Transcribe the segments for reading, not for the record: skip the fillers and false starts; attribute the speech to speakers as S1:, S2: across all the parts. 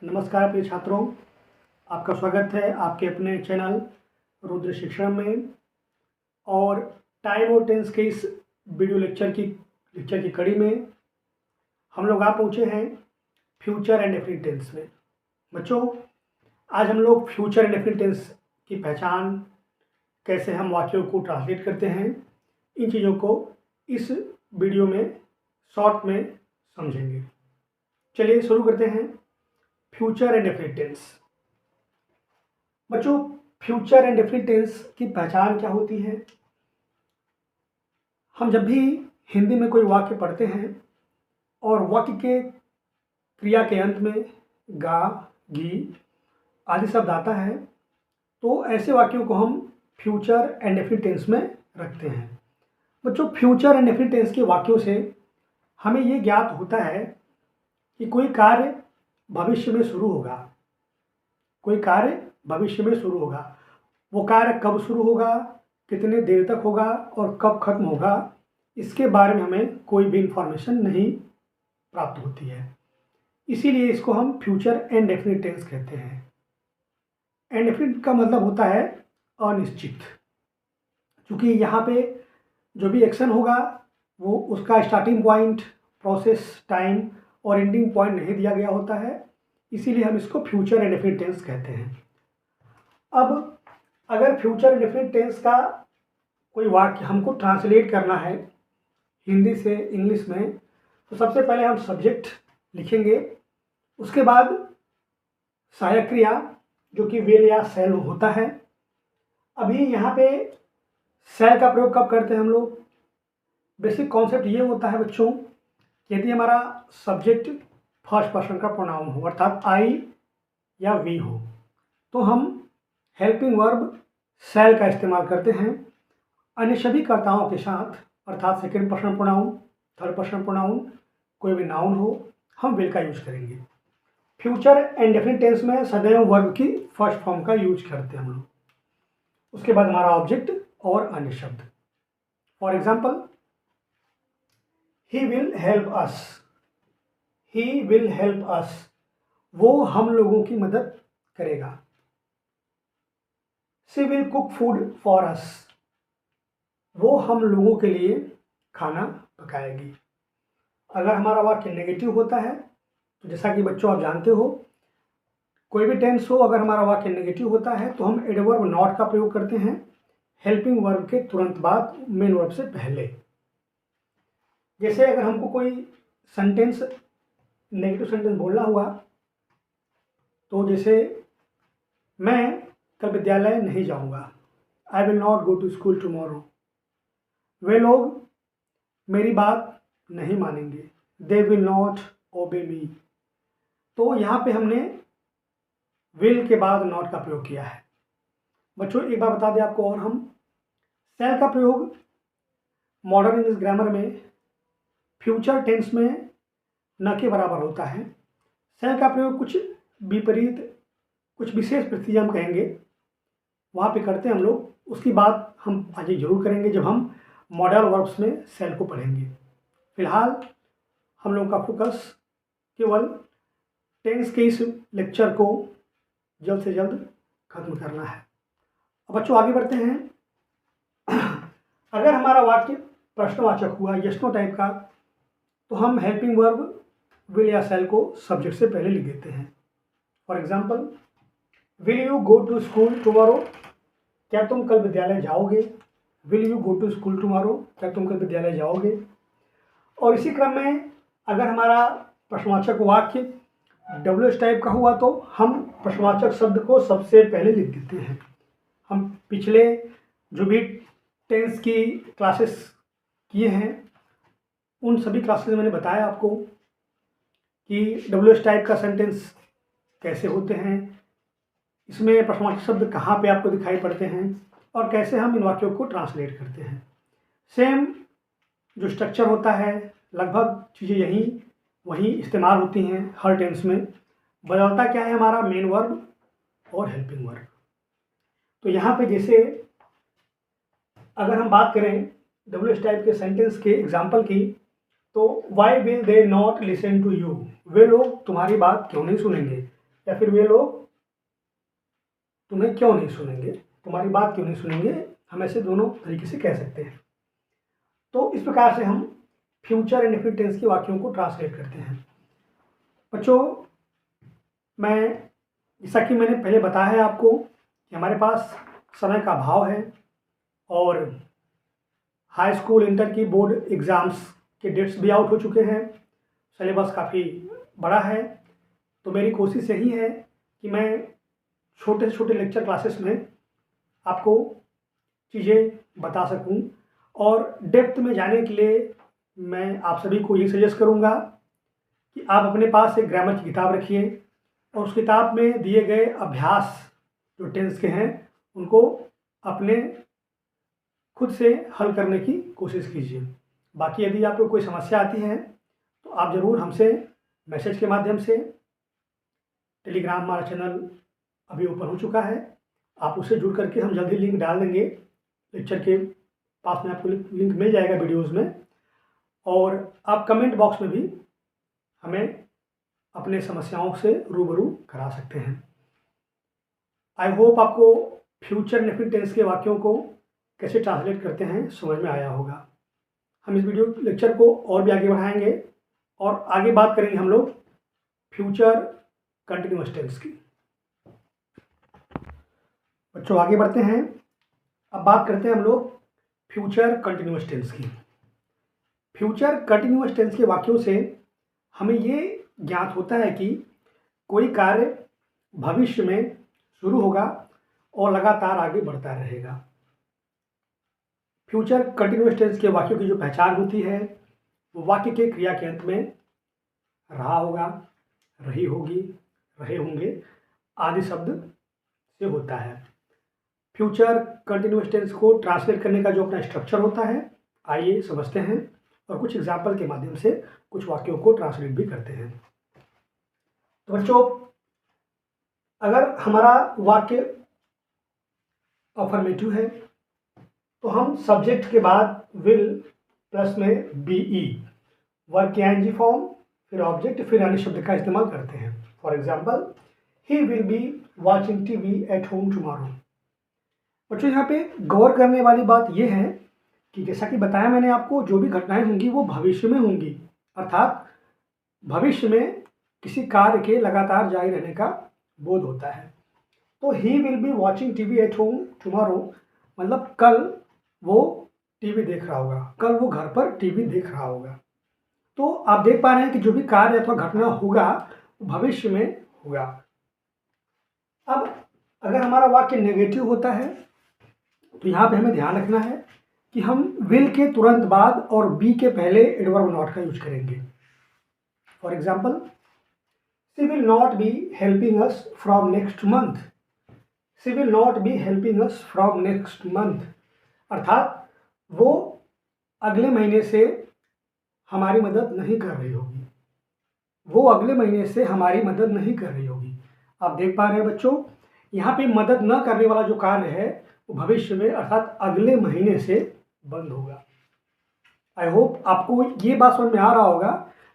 S1: नमस्कार प्रिय छात्रों, आपका स्वागत है आपके अपने चैनल रुद्र शिक्षण में। और टाइम और टेंस के इस वीडियो लेक्चर की कड़ी में हम लोग आ पहुँचे हैं फ्यूचर एंड डेफिनिट टेंस में। बच्चों, आज हम लोग फ्यूचर एंड डेफिनिट टेंस की पहचान, कैसे हम वाक्यों को ट्रांसलेट करते हैं, इन चीज़ों को इस वीडियो में शॉर्ट में समझेंगे। चलिए शुरू करते हैं। Future indefinite tense. बच्चों, फ्यूचर एंड डेफिनिट टेंस की पहचान क्या होती है? हम जब भी हिंदी में कोई वाक्य पढ़ते हैं और वाक्य के क्रिया के अंत में गा, गी आदि शब्द आता है, तो ऐसे वाक्यों को हम फ्यूचर एंड डेफिनिट टेंस में रखते हैं। बच्चों, फ्यूचर एंड डेफिनिट टेंस के वाक्यों से हमें ये ज्ञात होता है कि कोई कार्य भविष्य में शुरू होगा। कोई कार्य भविष्य में शुरू होगा। वो कार्य कब शुरू होगा, कितने देर तक होगा और कब खत्म होगा, इसके बारे में हमें कोई भी इंफॉर्मेशन नहीं प्राप्त होती है। इसीलिए इसको हम फ्यूचर एंड डेफिनिट टेंस कहते हैं। एंड डेफिनिट का मतलब होता है अनिश्चित, क्योंकि यहाँ पे जो भी एक्शन होगा वो उसका स्टार्टिंग पॉइंट, प्रोसेस टाइम और एंडिंग पॉइंट नहीं दिया गया होता है। इसीलिए हम इसको फ्यूचर एंड डेफिनिट टेंस कहते हैं। अब अगर फ्यूचर एंड डेफिनिट टेंस का कोई वाक्य हमको ट्रांसलेट करना है हिंदी से इंग्लिश में, तो सबसे पहले हम सब्जेक्ट लिखेंगे। उसके बाद सहायक क्रिया जो कि विल या शैल होता है। अभी यहाँ पे शैल का प्रयोग कब करते हैं हम लोग? बेसिक कॉन्सेप्ट ये होता है बच्चों, यदि हमारा सब्जेक्ट फर्स्ट पर्सन का प्रोनाउन हो, अर्थात आई या वी हो, तो हम हेल्पिंग वर्ब शैल का इस्तेमाल करते हैं। अन्य सभी कर्ताओं के साथ, अर्थात second person pronoun, third person pronoun, कोई भी नाउन हो, हम विल का यूज करेंगे। फ्यूचर एंड डेफिनिट टेंस में सदैव वर्ब की फर्स्ट फॉर्म का यूज करते हैं हम लोग। उसके बाद हमारा ऑब्जेक्ट और अन्य शब्द। For example, He will help us. He will help us. वो हम लोगों की मदद करेगा। She will cook food for us. वो हम लोगों के लिए खाना पकाएगी। अगर हमारा वाक्य नेगेटिव होता है, तो जैसा कि बच्चों आप जानते हो, कोई भी टेंस हो, अगर हमारा वाक्य नेगेटिव होता है तो हम एडवर्ब नॉट का प्रयोग करते हैं हेल्पिंग वर्ब के तुरंत बाद, मेन वर्ब से पहले। जैसे अगर हमको कोई सेंटेंस, नेगेटिव सेंटेंस बोलना हुआ, तो जैसे मैं कल विद्यालय नहीं जाऊंगा, I will not go to school tomorrow. वे लोग मेरी बात नहीं मानेंगे, दे विल नॉट ओबे मी। तो यहाँ पे हमने विल के बाद नॉट का प्रयोग किया है। बच्चों, एक बार बता दें आपको, और हम शैल का प्रयोग मॉडर्न इंग्लिश ग्रामर में फ्यूचर टेंस में न के बराबर होता है। शैल का प्रयोग कुछ विपरीत, कुछ विशेष परिस्थिति हम कहेंगे वहाँ पे करते हैं हम लोग। उसकी बात हम आगे जरूर करेंगे जब हम मॉडल वर्ब्स में शैल को पढ़ेंगे। फिलहाल हम लोग का फोकस केवल टेंस के इस लेक्चर को जल्द से जल्द खत्म करना है। अब बच्चों आगे बढ़ते हैं। अगर हमारा वाक्य प्रश्नवाचक हुआ, यस नो टाइप का, तो हम हेल्पिंग वर्ब विल या शैल को सब्जेक्ट से पहले लिख देते हैं। For example, will you go to school tomorrow? क्या तुम कल विद्यालय जाओगे? Will you go to school tomorrow? क्या तुम कल विद्यालय जाओगे? और इसी क्रम में अगर हमारा प्रश्नवाचक वाक्य डब्ल्यूएच टाइप का हुआ, तो हम प्रश्नवाचक शब्द को सबसे पहले लिख देते हैं। हम पिछले जो भी टेंस की क्लासेस किए हैं, उन सभी क्लासेस में मैंने बताया आपको कि डब्ल्यूएच टाइप का सेंटेंस कैसे होते हैं, इसमें प्रश्नवाचक शब्द कहाँ पे आपको दिखाई पड़ते हैं और कैसे हम इन वाक्यों को ट्रांसलेट करते हैं। सेम जो स्ट्रक्चर होता है, लगभग चीज़ें यहीं वहीं इस्तेमाल होती हैं हर टेंस में। बदलता क्या है हमारा, मेन वर्ब और हेल्पिंग वर्ब। तो यहाँ पे जैसे अगर हम बात करें डब्ल्यू एस टाइप के सेंटेंस के एग्जाम्पल की, तो why will they not listen to you, वे लोग तुम्हारी बात क्यों नहीं सुनेंगे, या फिर वे लोग तुम्हें क्यों नहीं सुनेंगे, तुम्हारी बात क्यों नहीं सुनेंगे, हम ऐसे दोनों तरीके से कह सकते हैं। तो इस प्रकार से हम फ्यूचर इंडेफिनिट टेंस के वाक्यों को ट्रांसलेट करते हैं। बच्चों, मैं जैसा कि मैंने पहले बताया है आपको कि हमारे पास समय का अभाव है और हाई स्कूल इंटर की बोर्ड एग्ज़ाम्स के डेट्स भी आउट हो चुके हैं, सिलेबस काफ़ी बड़ा है। तो मेरी कोशिश यही है कि मैं छोटे से छोटे लेक्चर क्लासेस में आपको चीज़ें बता सकूं, और डेप्थ में जाने के लिए मैं आप सभी को ये सजेस्ट करूंगा कि आप अपने पास एक ग्रामर की किताब रखिए और उस किताब में दिए गए अभ्यास जो टेंस के हैं उनको अपने खुद से हल करने की कोशिश कीजिए। बाकी यदि आपको कोई समस्या आती है तो आप ज़रूर हमसे मैसेज के माध्यम से, टेलीग्राम हमारा चैनल अभी ओपन हो चुका है, आप उससे जुड़ करके हम जल्दी लिंक डाल देंगे, लेक्चर के पास में आपको लिंक मिल जाएगा वीडियोस में, और आप कमेंट बॉक्स में भी हमें अपने समस्याओं से रूबरू करा सकते हैं। आई होप आपको फ्यूचर इंडेफिनिट टेंस के वाक्यों को कैसे ट्रांसलेट करते हैं समझ में आया होगा। हम इस वीडियो लेक्चर को और भी आगे बढ़ाएंगे और आगे बात करेंगे हम लोग फ्यूचर कंटिन्यूअस टेंस की। बच्चों, आगे बढ़ते हैं। अब बात करते हैं हम लोग फ्यूचर कंटिन्यूअस टेंस की। फ्यूचर कंटिन्यूअस टेंस के वाक्यों से हमें ये ज्ञात होता है कि कोई कार्य भविष्य में शुरू होगा और लगातार आगे बढ़ता रहेगा। फ्यूचर कंटिन्यूअस टेंस के वाक्यों की जो पहचान होती है वो वाक्य के क्रिया के अंत में रहा होगा, रही होगी, रहे होंगे आदि शब्द से होता है। फ्यूचर कंटिन्यूअस टेंस को ट्रांसलेट करने का जो अपना स्ट्रक्चर होता है, आइए समझते हैं और कुछ एग्जाम्पल के माध्यम से कुछ वाक्यों को ट्रांसलेट भी करते हैं। तो बच्चों, अगर हमारा वाक्य अफर्मेटिव है तो हम सब्जेक्ट के बाद विल प्लस में बीई, वर्ब की आईएनजी फॉर्म, फिर ऑब्जेक्ट, फिर अन्य शब्द का इस्तेमाल करते हैं। For example, he will be watching TV at home tomorrow. बच्चों, यहाँ पे गौर करने वाली बात यह है कि जैसा कि बताया मैंने आपको, जो भी घटनाएं होंगी वो भविष्य में होंगी, अर्थात भविष्य में किसी कार्य के लगातार जारी रहने का बोध होता है। तो he will be watching TV at home tomorrow मतलब कल वो टीवी देख रहा होगा, कल वो घर पर टीवी देख रहा होगा। तो आप देख पा रहे हैं कि जो भी कार्य अथवा घटना होगा वो भविष्य में होगा। अब अगर हमारा वाक्य नेगेटिव होता है तो यहाँ पे हमें ध्यान रखना है कि हम विल के तुरंत बाद और बी के पहले एडवर्ब नॉट का यूज करेंगे। For example, she will not be helping us from next month. She will not be helping us from next month अर्थात वो अगले महीने से हमारी मदद नहीं कर रही होगी, वो अगले महीने से हमारी मदद नहीं कर रही होगी। आप देख पा रहे हैं बच्चों, यहाँ पे मदद न करने वाला जो कार्य है वो भविष्य में अर्थात अगले महीने से बंद होगा। आई होप आपको ये बात समझ में आ रहा होगा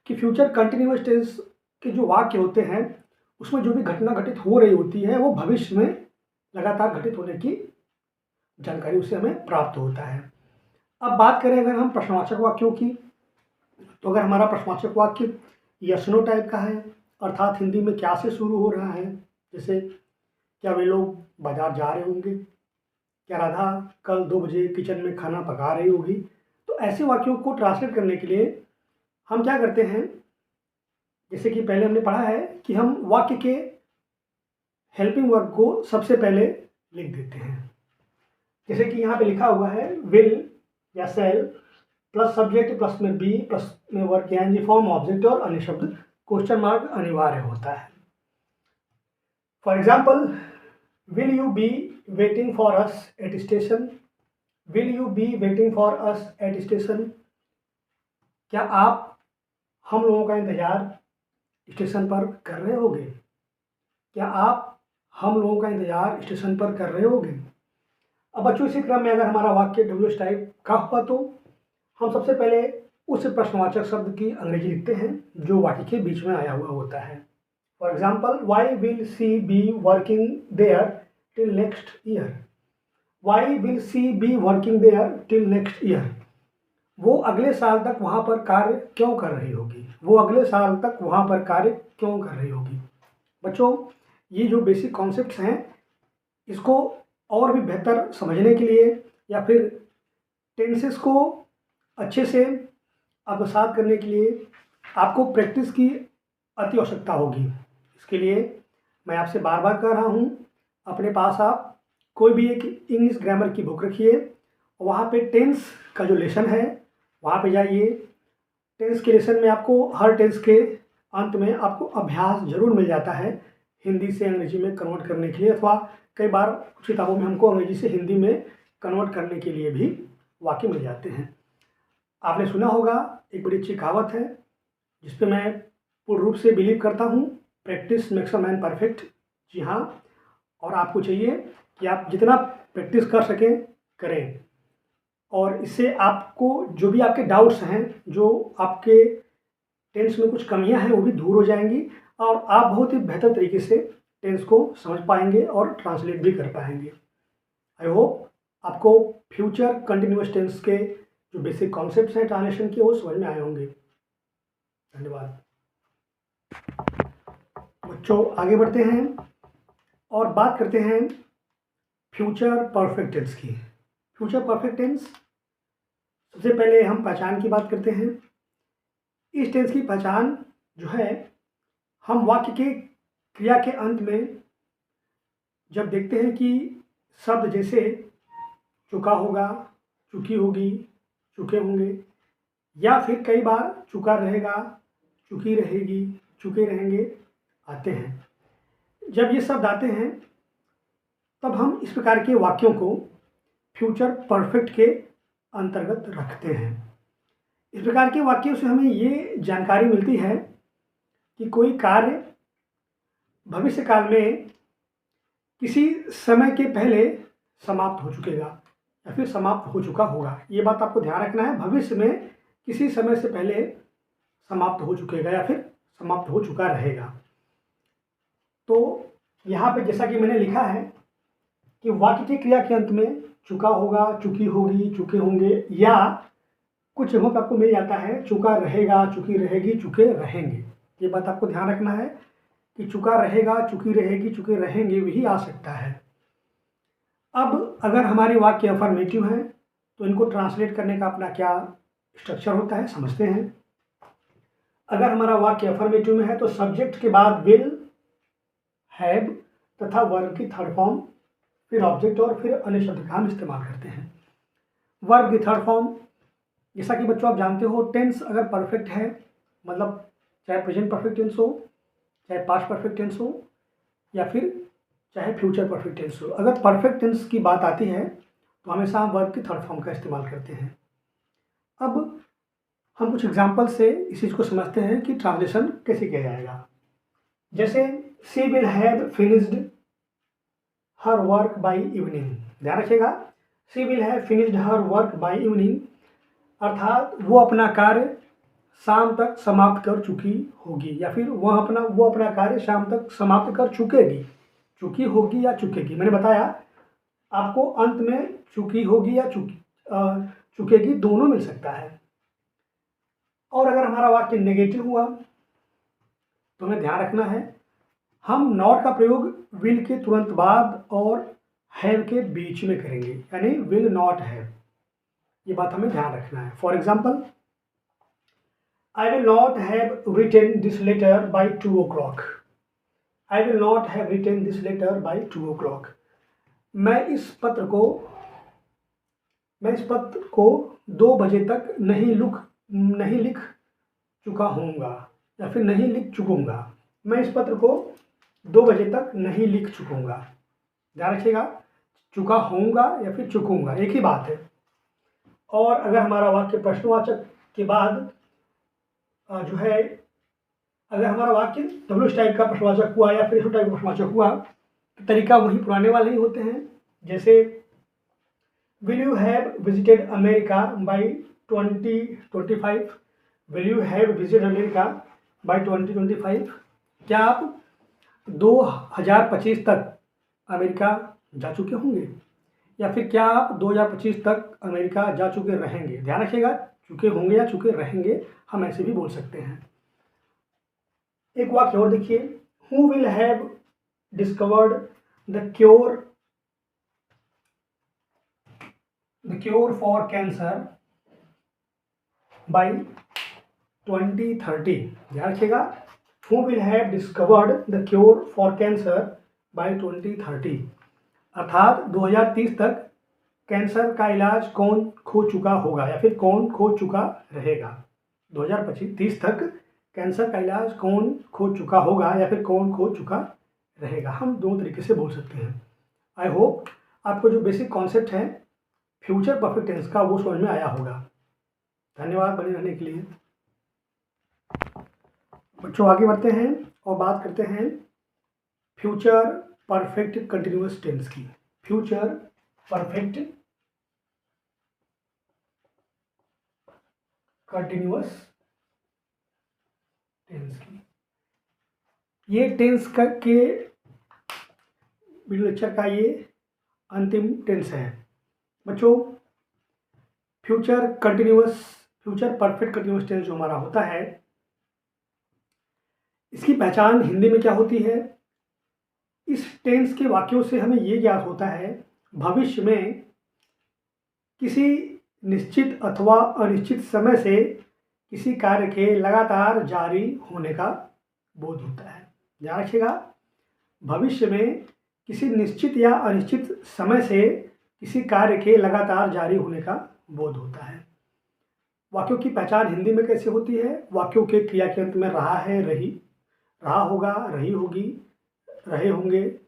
S1: कि फ्यूचर कंटिन्यूअस टेंस के जो वाक्य होते हैं उसमें जो भी घटना घटित हो रही होती है वो भविष्य में लगातार घटित होने की जानकारी उससे हमें प्राप्त होता है। अब बात करें अगर हम प्रश्नवाचक वाक्यों की, तो अगर हमारा प्रश्नवाचक वाक्य यस नो टाइप का है, अर्थात हिंदी में क्या से शुरू हो रहा है, जैसे क्या वे लोग बाजार जा रहे होंगे, क्या राधा कल 2 बजे किचन में खाना पका रही होगी। तो ऐसे वाक्यों को ट्रांसलेट करने के लिए हम क्या करते हैं, जैसे कि पहले हमने पढ़ा है कि हम वाक्य के हेल्पिंग वर्ब को सबसे पहले लिख देते हैं। जैसे कि यहाँ पे लिखा हुआ है विल या सेल प्लस सब्जेक्ट प्लस में बी प्लस में वर्ब की आईएनजी फॉर्म, ऑब्जेक्ट और अन्य शब्द, क्वेश्चन मार्क अनिवार्य होता है। For example, will you be waiting for us at station. Will you be waiting for us at station, क्या आप हम लोगों का इंतज़ार स्टेशन पर कर रहे होगे, क्या आप हम लोगों का इंतज़ार स्टेशन पर कर रहे होगे। अब बच्चों इसी क्रम में अगर हमारा वाक्य डब्ल्यू एस टाइप का हुआ तो हम सबसे पहले उस प्रश्नवाचक शब्द की अंग्रेजी लिखते हैं जो वाक्य के बीच में आया हुआ होता है। For example, why will she be working there till next year. Why will she be working there till next year, वो अगले साल तक वहाँ पर कार्य क्यों कर रही होगी, वो अगले साल तक वहाँ पर कार्य क्यों कर रही होगी। बच्चों ये जो बेसिक कॉन्सेप्ट्स हैं इसको और भी बेहतर समझने के लिए या फिर टेंसेस को अच्छे से आत्मसात करने के लिए आपको प्रैक्टिस की अति आवश्यकता होगी। इसके लिए मैं आपसे बार बार कह रहा हूँ, अपने पास आप कोई भी एक इंग्लिश ग्रामर की बुक रखिए, वहाँ पे टेंस का जो लेसन है वहाँ पे जाइए। टेंस के लेसन में आपको हर टेंस के अंत में आपको अभ्यास जरूर मिल जाता है हिंदी से अंग्रेजी में कन्वर्ट करने के लिए, अथवा कई बार कुछ किताबों में हमको अंग्रेजी से हिंदी में कन्वर्ट करने के लिए भी वाक्य मिल जाते हैं। आपने सुना होगा एक बड़ी अच्छी कहावत है जिस पे मैं पूर्ण रूप से बिलीव करता हूँ, practice makes a man perfect. जी हाँ, और आपको चाहिए कि आप जितना प्रैक्टिस कर सकें करें, और इससे आपको जो भी आपके डाउट्स हैं, जो आपके टेंस में कुछ कमियां हैं वो भी दूर हो जाएंगी और आप बहुत ही बेहतर तरीके से टेंस को समझ पाएंगे और ट्रांसलेट भी कर पाएंगे। आई होप आपको फ्यूचर कंटिन्यूअस टेंस के जो बेसिक कॉन्सेप्ट्स हैं ट्रांसलेशन के वो समझ में आए होंगे। धन्यवाद। बच्चों आगे बढ़ते हैं और बात करते हैं फ्यूचर परफेक्ट टेंस की। फ्यूचर परफेक्ट टेंस, सबसे पहले हम पहचान की बात करते हैं। इस टेंस की पहचान जो है, हम वाक्य के क्रिया के अंत में जब देखते हैं कि शब्द जैसे चुका होगा, चुकी होगी, चुके होंगे, या फिर कई बार चुका रहेगा, चुकी रहेगी, चुके रहेंगे आते हैं। जब ये शब्द आते हैं तब हम इस प्रकार के वाक्यों को फ्यूचर परफेक्ट के अंतर्गत रखते हैं। इस प्रकार के वाक्यों से हमें ये जानकारी मिलती है कि कोई कार्य भविष्य काल में किसी समय के पहले समाप्त हो चुकेगा या फिर समाप्त हो चुका होगा। ये बात आपको ध्यान रखना है, भविष्य में किसी समय से पहले समाप्त हो चुकेगा या फिर समाप्त हो चुका रहेगा। तो यहाँ पे जैसा कि मैंने लिखा है कि वाक्य की क्रिया के अंत में चुका होगा, चुकी होगी, चुके होंगे, या कुछ जगहों पर आपको मिल जाता है चुका रहेगा, चुकी रहेगी, चुके रहेंगे। ये बात आपको ध्यान रखना है कि चुका रहेगा, चुकी रहेगी, चुके रहेंगे भी आ सकता है। अब अगर हमारे वाक्य अफर्मेटिव हैं तो इनको ट्रांसलेट करने का अपना क्या स्ट्रक्चर होता है समझते हैं। अगर हमारा वाक्य अफर्मेटिव में है तो सब्जेक्ट के बाद विल, हैव तथा वर्ब की थर्ड फॉर्म, फिर ऑब्जेक्ट और फिर अन्य शब्द का हम इस्तेमाल करते हैं। वर्ब की थर्ड फॉर्म, जैसा कि बच्चों आप जानते हो, टेंस अगर परफेक्ट है, मतलब चाहे प्रेजेंट परफेक्ट टेंस हो, चाहे पास्ट परफेक्ट टेंस हो, या फिर चाहे फ्यूचर परफेक्ट टेंस हो, अगर परफेक्ट टेंस की बात आती है तो हमेशा हम वर्ब की थर्ड फॉर्म का इस्तेमाल करते हैं। अब हम कुछ एग्जाम्पल से इस चीज़ को समझते हैं कि ट्रांसलेशन कैसे किया जाएगा। जैसे she will have finished her work by evening. ध्यान रखिएगा, she will have finished her work by evening, अर्थात वो अपना कार्य शाम तक समाप्त कर चुकी होगी, या फिर वो अपना कार्य शाम तक समाप्त कर चुकेगी। चुकी होगी या चुकेगी, मैंने बताया आपको अंत में चुकी होगी या चुकेगी दोनों मिल सकता है। और अगर हमारा वाक्य नेगेटिव हुआ तो हमें ध्यान रखना है, हम नॉट का प्रयोग विल के तुरंत बाद और हैव के बीच में करेंगे, यानी विल नॉट हैव। ये बात हमें ध्यान रखना है। For example, I will not have written this letter by 2 o'clock। I will not have written this letter by 2 o'clock। मैं इस पत्र को 2 बजे तक नहीं लिख चुका हूँगा, या फिर नहीं लिख चुकूँगा। मैं इस पत्र को 2 बजे तक नहीं लिख चुकूँगा। ध्यान रखिएगा, चुका होऊंगा या फिर चुकूँगा एक ही बात है। और अगर हमारा वाक्य प्रश्नवाचक के बाद जो है, अगर हमारा वाक्य डब्ल्यू टाइप का प्रश्नवाचक हुआ या फिर टाइप का प्रश्नवाचक हुआ तो तरीका वही पुराने वाले ही होते हैं। जैसे will you have visited America by 2025, will you have visited America by 2025, क्या आप 2025 तक अमेरिका जा चुके होंगे, या फिर क्या आप 2025 तक अमेरिका जा चुके रहेंगे। ध्यान रखिएगा, चुके होंगे या चुके रहेंगे हम ऐसे भी बोल सकते हैं। एक वाक्य और देखिए, who will have discovered the cure for cancer by 2030। ध्यान रखिएगा, who will have discovered the cure for cancer by 2030, अर्थात 2030 तक कैंसर का इलाज कौन खो चुका होगा या फिर कौन खो चुका रहेगा। 2030 तक कैंसर का इलाज कौन खो चुका होगा या फिर कौन खो चुका रहेगा। हम दोनों तरीके से बोल सकते हैं। आई होप आपको जो बेसिक कॉन्सेप्ट है फ्यूचर परफेक्ट टेंस का वो समझ में आया होगा। धन्यवाद बने रहने के लिए। बच्चों आगे बढ़ते हैं और बात करते हैं फ्यूचर परफेक्ट कंटिन्यूअस टेंस की। फ्यूचर परफेक्ट कंटिन्यूअस टेंस की, ये टेंस का के वीडियो लेक्चर का ये अंतिम टेंस है। बच्चों फ्यूचर परफेक्ट कंटिन्यूअस टेंस जो हमारा होता है, इसकी पहचान हिंदी में क्या होती है। इस टेंस के वाक्यों से हमें ये ज्ञात होता है भविष्य में किसी निश्चित अथवा अनिश्चित समय से किसी कार्य के लगातार जारी होने का बोध होता है। ध्यान रखिएगा, भविष्य में किसी निश्चित या अनिश्चित समय से किसी कार्य के लगातार जारी होने का बोध होता है। वाक्यों की पहचान हिंदी में कैसे होती है, वाक्यों के क्रिया के अंत में रहा है, रही, रहा होगा, रही होगी, रहे होंगे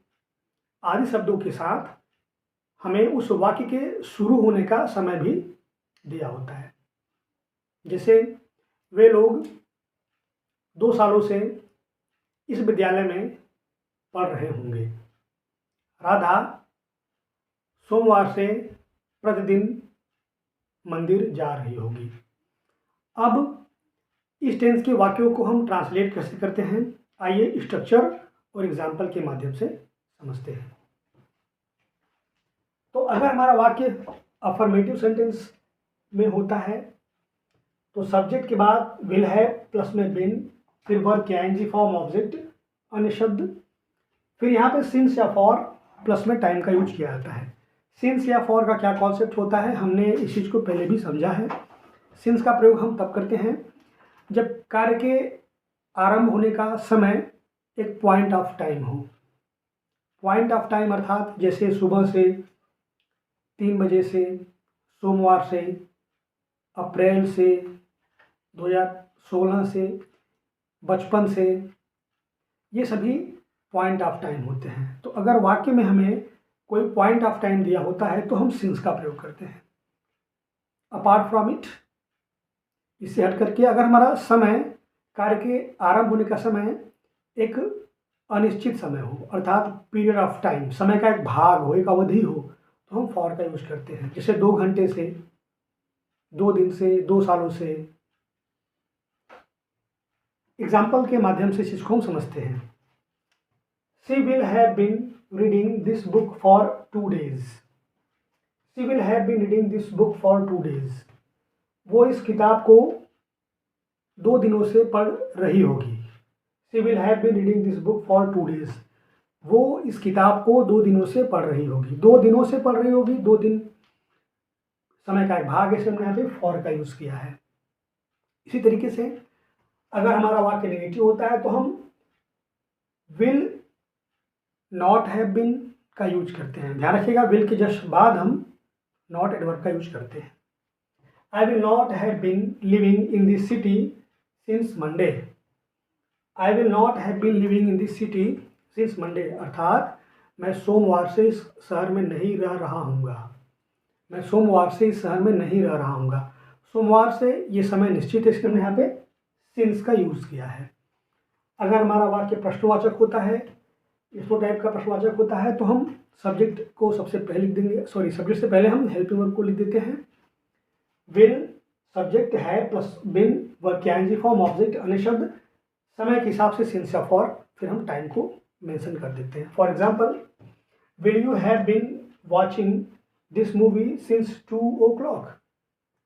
S1: आदि शब्दों के साथ हमें उस वाक्य के शुरू होने का समय भी दिया होता है। जैसे वे लोग 2 सालों से इस विद्यालय में पढ़ रहे होंगे। राधा सोमवार से प्रतिदिन मंदिर जा रही होगी। अब इस टेंस के वाक्यों को हम ट्रांसलेट कैसे करते हैं, आइए स्ट्रक्चर और एग्जाम्पल के माध्यम से समझते हैं। तो अगर हमारा वाक्य अफर्मेटिव सेंटेंस में होता है तो सब्जेक्ट के बाद विल है, प्लस में बिन, फिर वर्ब के आईएनजी फॉर्म ऑब्जेक्ट अन्य शब्द, फिर यहाँ पे सिंस या फॉर, प्लस में टाइम का यूज किया जाता है। सिंस या फॉर का क्या कॉन्सेप्ट होता है, हमने इस चीज़ को पहले भी समझा है। सिंस का प्रयोग हम तब करते हैं जब कार्य के आरंभ होने का समय एक पॉइंट ऑफ टाइम हो। पॉइंट ऑफ टाइम अर्थात जैसे सुबह से 3 बजे से, सोमवार से, अप्रैल से, 2016 से, बचपन से, ये सभी पॉइंट ऑफ टाइम होते हैं। तो अगर वाक्य में हमें कोई पॉइंट ऑफ टाइम दिया होता है तो हम सिंस का प्रयोग करते हैं। अपार्ट फ्रॉम इट, इससे हट करके अगर हमारा समय, कार्य के आरंभ होने का समय एक अनिश्चित समय हो अर्थात पीरियड ऑफ टाइम, समय का एक भाग हो, एक अवधि हो, तो हम फॉर का यूज करते हैं। जैसे 2 घंटे से, 2 दिन से, 2 सालों से। एग्जाम्पल के माध्यम से इस चीज को हम समझते हैं। She will have been reading this book for 2 days. She will have been reading this book for 2 days. वो इस किताब को 2 दिनों से पढ़ रही होगी। She will have been reading this book for 2 days. वो इस किताब को 2 दिनों से पढ़ रही होगी। 2 दिनों से पढ़ रही होगी, 2 दिन समय का एक भाग है, हमने यहाँ पे फॉर का यूज किया है। इसी तरीके से अगर हमारा वाक्य नेगेटिव होता है तो हम विल नॉट हैव बीन का यूज करते हैं। ध्यान रखिएगा, विल के जस्ट बाद हम नॉट एडवर्ब का यूज करते हैं। I will not have been living in this city since Monday. I will not have been living in this city since Monday, अर्थात मैं सोमवार से इस शहर में नहीं रह रहा हूँगा। मैं सोमवार से इस शहर में नहीं रह रहा हूँगा। सोमवार से ये समय निश्चित है, इसलिए हमने यहाँ पे सिंस का यूज़ किया है। अगर हमारा वाक्य प्रश्नवाचक होता है, इसको टाइप का प्रश्नवाचक होता है, तो हम सब्जेक्ट को सबसे पहले लिख देंगे, सब्जेक्ट से पहले हम हेल्पिंग वर्ब को लिख देते हैं। विल सब्जेक्ट है प्लस बिन वाक्यांश फॉर्म ऑब्जेक्ट अन्य शब्द समय के हिसाब से सिंस या फॉर, फिर हम टाइम को मेंशन कर देते हैं। For example, will you have been watching this movie since 2 o'clock?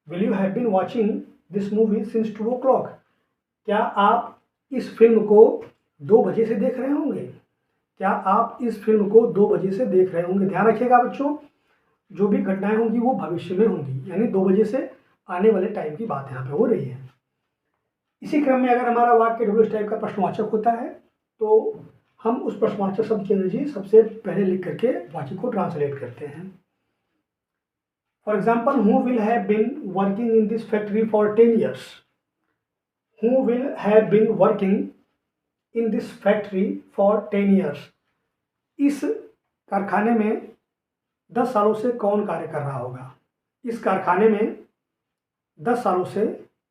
S1: Will you have been watching this movie since 2 o'clock? क्या आप इस फिल्म को 2 बजे से देख रहे होंगे? क्या आप इस फिल्म को 2 बजे से देख रहे होंगे? ध्यान रखिएगा बच्चों, जो भी घटनाएं होंगी वो भविष्य में होंगी, यानी 2 बजे से आने वाले टाइम की बात यहाँ पे हो रही है। इसी क्रम में अगर हमारा वाक्य डब्ल्यू टाइप का प्रश्नवाचक होता है, तो हम उस प्रश्नवाचक शब्द की एनर्जी सबसे पहले लिख करके वाक्य को ट्रांसलेट करते हैं। For example, who will have been working in this factory for 10 years? Who will have been working in this factory for 10 years? इस कारखाने में 10 सालों से कौन कार्य कर रहा होगा? इस कारखाने में 10 सालों से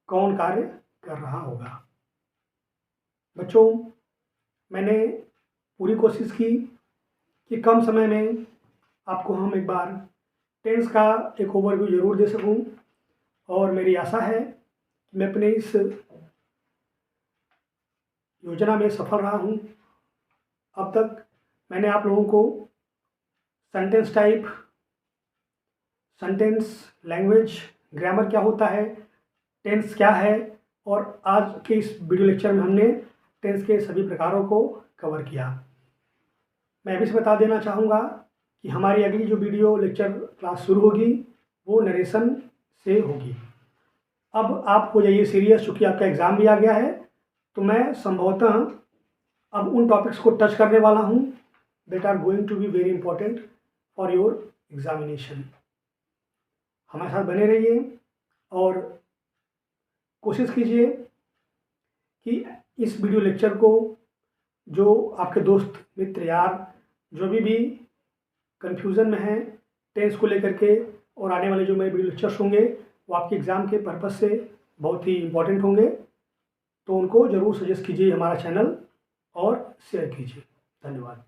S1: कौन कार्य कर रहा होगा? बच्चों, मैंने पूरी कोशिश की कि कम समय में आपको हम एक बार टेंस का एक ओवरव्यू जरूर दे सकूं, और मेरी आशा है कि मैं अपने इस योजना में सफल रहा हूं। अब तक मैंने आप लोगों को sentence type, sentence language, grammar क्या होता है, टेंस क्या है, और आज के इस वीडियो लेक्चर में हमने टेंस के सभी प्रकारों को कवर किया। मैं अभी से बता देना चाहूँगा कि हमारी अगली जो वीडियो लेक्चर क्लास शुरू होगी वो नरेशन से होगी। अब आप हो जाइए सीरियस, चूँकि आपका एग्ज़ाम भी आ गया है, तो मैं संभवतः अब उन टॉपिक्स को टच करने वाला हूँ that are going to be very important for your examination. हमारे साथ बने रहिए और कोशिश कीजिए कि इस वीडियो लेक्चर को जो आपके दोस्त मित्र यार जो भी कन्फ्यूज़न में हैं टेंस को लेकर के, और आने वाले जो मेरे वीडियो लेक्चर्स होंगे वो आपके एग्ज़ाम के पर्पज़ से बहुत ही इम्पोर्टेंट होंगे, तो उनको ज़रूर सजेस्ट कीजिए हमारा चैनल और शेयर कीजिए। धन्यवाद।